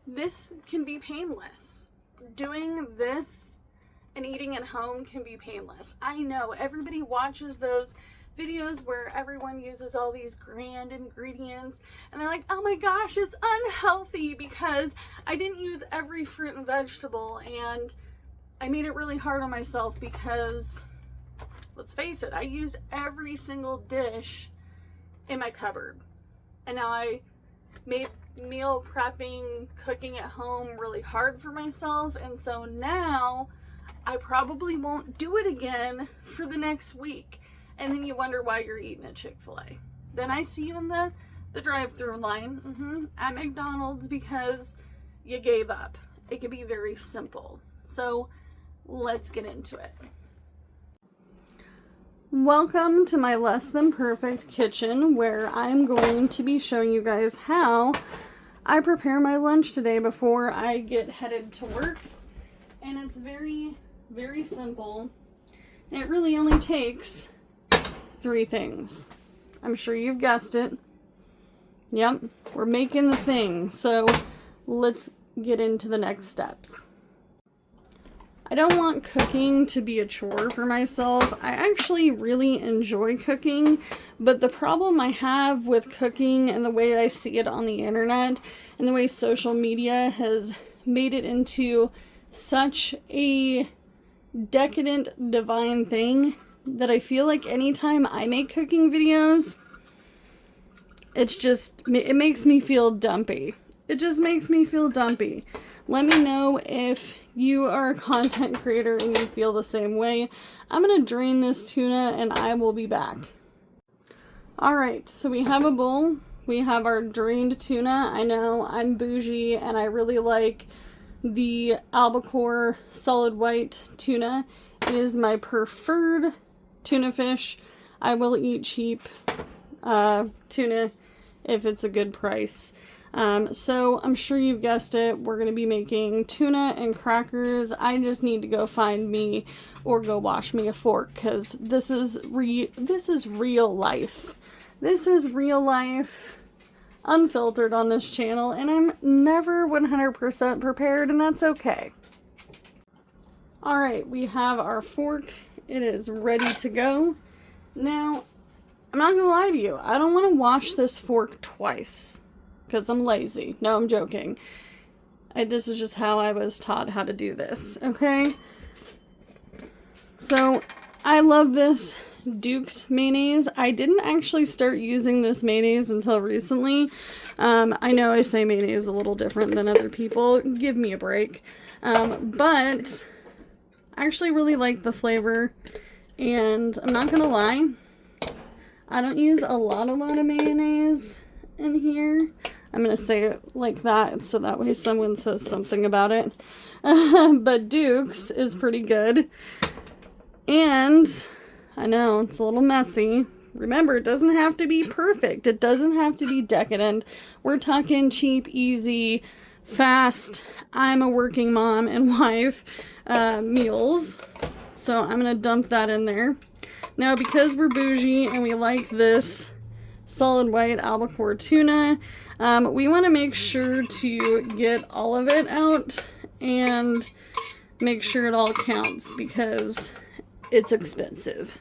this can be painless. Doing this and eating at home can be painless. I know everybody watches those videos where everyone uses all these grand ingredients and they're like, oh my gosh, it's unhealthy because I didn't use every fruit and vegetable, and I made it really hard on myself because, let's face it, I used every single dish in my cupboard, and now I made meal prepping, cooking at home really hard for myself, and so now I probably won't do it again for the next week. And then you wonder why you're eating at Chick-fil-A. Then I see you in the drive-thru line at McDonald's because you gave up. It can be very simple. So let's get into it. Welcome to my less than perfect kitchen, where I'm going to be showing you guys how I prepare my lunch today before I get headed to work. And it's very, very simple. And it really only takes 3 things. I'm sure you've guessed it. Yep, we're making the thing. So let's get into the next steps. I don't want cooking to be a chore for myself. I actually really enjoy cooking, but the problem I have with cooking and the way I see it on the internet and the way social media has made it into such a decadent, divine thing that I feel like anytime I make cooking videos, it makes me feel dumpy. It just makes me feel dumpy. Let me know if you are a content creator and you feel the same way. I'm going to drain this tuna and I will be back. Alright, so we have a bowl. We have our drained tuna. I know I'm bougie and I really like the albacore solid white tuna. It is my preferred tuna fish. I will eat cheap tuna if it's a good price. So I'm sure you've guessed it. We're going to be making tuna and crackers. I just need to go find me or go wash me a fork because this is real life. This is real life, unfiltered on this channel, and I'm never 100% prepared, and that's okay. Alright, we have our fork. It is ready to go. Now, I'm not gonna lie to you. I don't want to wash this fork twice because I'm lazy. No, I'm joking. This is just how I was taught how to do this, okay? So, I love this Duke's mayonnaise. I didn't actually start using this mayonnaise until recently. I know I say mayonnaise a little different than other people. Give me a break. But I actually really like the flavor, and I'm not gonna lie, I don't use a lot of mayonnaise in here. I'm gonna say it like that so that way someone says something about it. But Duke's is pretty good, and I know it's a little messy. Remember, it doesn't have to be perfect. It doesn't have to be decadent. We're talking cheap, easy, fast, I'm a working mom and wife meals. So I'm going to dump that in there. Now, because we're bougie and we like this solid white albacore tuna, we want to make sure to get all of it out and make sure it all counts because it's expensive.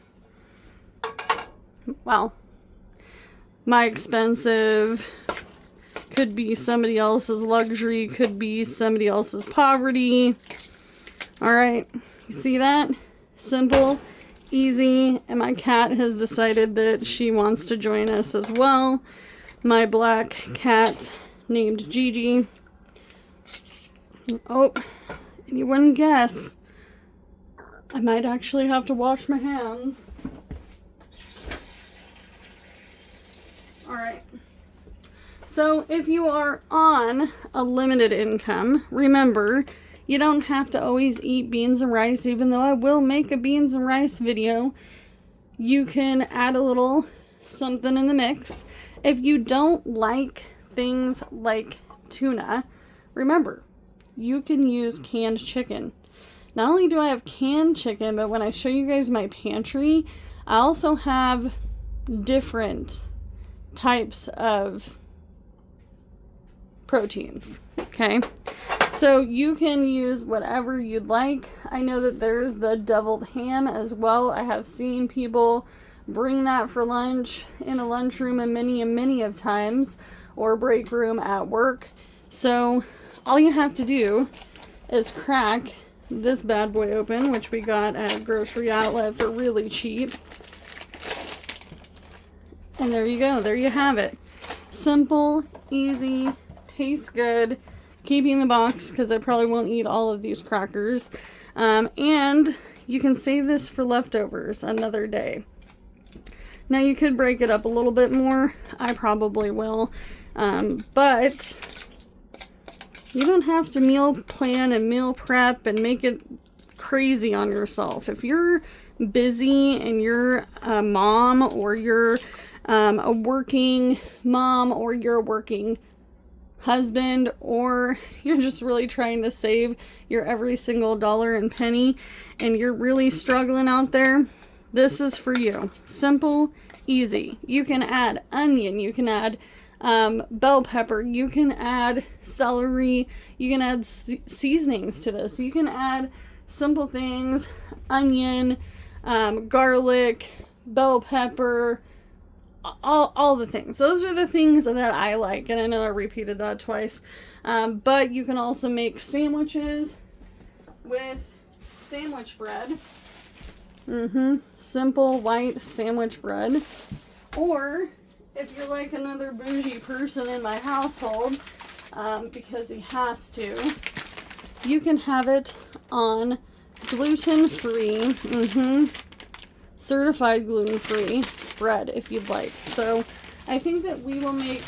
Well, my expensive could be somebody else's luxury, could be somebody else's poverty. Alright, you see that? Simple, easy, and my cat has decided that she wants to join us as well. My black cat named Gigi. Oh, and you wouldn't guess, I might actually have to wash my hands. Alright. So if you are on a limited income, remember, you don't have to always eat beans and rice, even though I will make a beans and rice video. You can add a little something in the mix. If you don't like things like tuna, remember, you can use canned chicken. Not only do I have canned chicken, but when I show you guys my pantry, I also have different types of proteins. Okay, so you can use whatever you'd like. I know that there's the deviled ham as well. I have seen people bring that for lunch in a lunchroom and many of times, or break room at work. So all you have to do is crack this bad boy open, which we got at a grocery outlet for really cheap. And there you go. There you have it. Simple, easy, tastes good. Keeping the box because I probably won't eat all of these crackers. And you can save this for leftovers another day. Now you could break it up a little bit more. I probably will. But you don't have to meal plan and meal prep and make it crazy on yourself. If you're busy and you're a mom, or you're a working mom, or you're a working husband, or you're just really trying to save your every single dollar and penny and you're really struggling out there, this is for you. Simple, easy. You can add onion, you can add bell pepper, you can add celery, you can add seasonings to this. You can add simple things, onion, garlic, bell pepper, all the things. Those are the things that I like, and I know I repeated that twice. But you can also make sandwiches with sandwich bread. Simple white sandwich bread. Or if you're like another bougie person in my household, because he has to, you can have it on gluten-free, certified gluten-free bread if you'd like. So I think that we will make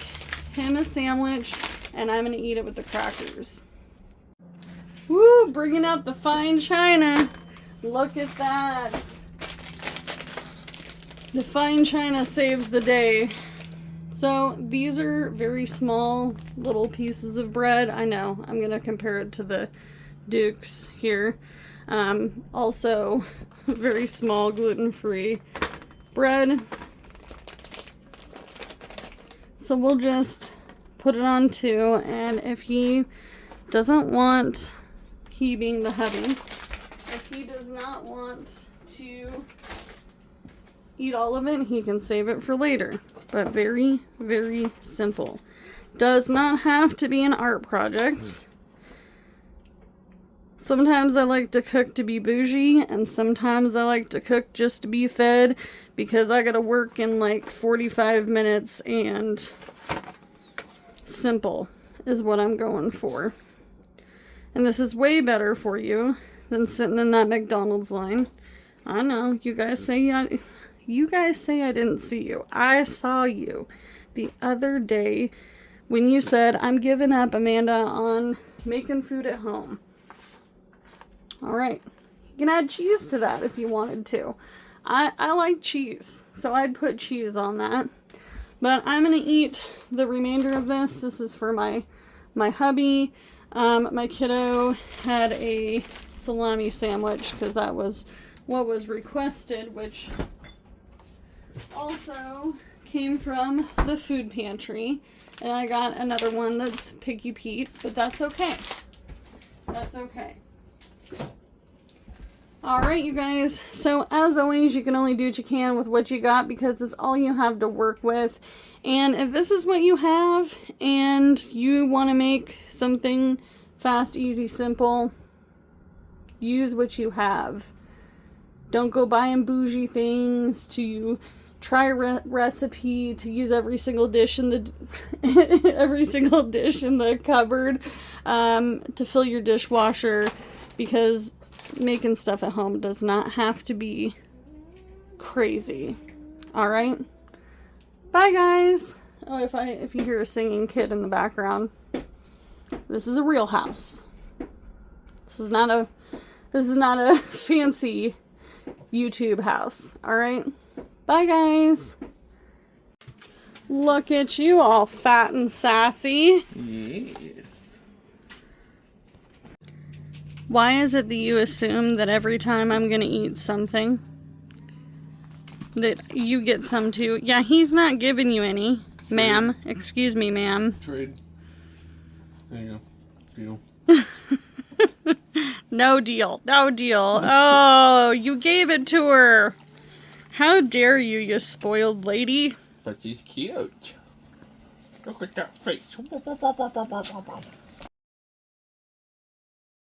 him a sandwich, and I'm going to eat it with the crackers. Woo, bringing out the fine china. Look at that. The fine china saves the day. So these are very small little pieces of bread. I know, I'm going to compare it to the Dukes here. Also very small gluten-free bread. So we'll just put it on two, and if he doesn't want, he being the hubby, if he does not want to eat all of it, he can save it for later. But very, very simple. Does not have to be an art project. Sometimes I like to cook to be bougie, and sometimes I like to cook just to be fed, because I gotta work in like 45 minutes, and simple is what I'm going for. And this is way better for you than sitting in that McDonald's line. I know, you guys say I didn't see you. I saw you the other day when you said, I'm giving up, Amanda, on making food at home. Alright, you can add cheese to that if you wanted to. I like cheese, so I'd put cheese on that. But I'm going to eat the remainder of this. This is for my hubby. My kiddo had a salami sandwich because that was what was requested, which also came from the food pantry. And I got another one that's Picky Pete, but that's okay. That's okay. Alright, you guys, so as always, you can only do what you can with what you got, because it's all you have to work with. And if this is what you have and you want to make something fast, easy, simple, use what you have. Don't go buying bougie things to try a recipe to use every single dish in the cupboard to fill your dishwasher, because making stuff at home does not have to be crazy. Alright? Bye, guys! Oh, if you hear a singing kid in the background, this is a real house. This is not a fancy YouTube house. Alright? Bye, guys! Look at you, all fat and sassy. Yes. Why is it that you assume that every time I'm going to eat something, that you get some too? Yeah, he's not giving you any. Ma'am. Excuse me, ma'am. Trade. Yeah. Deal. No deal. No deal. Oh, you gave it to her. How dare you, you spoiled lady. But she's cute. Look at that face.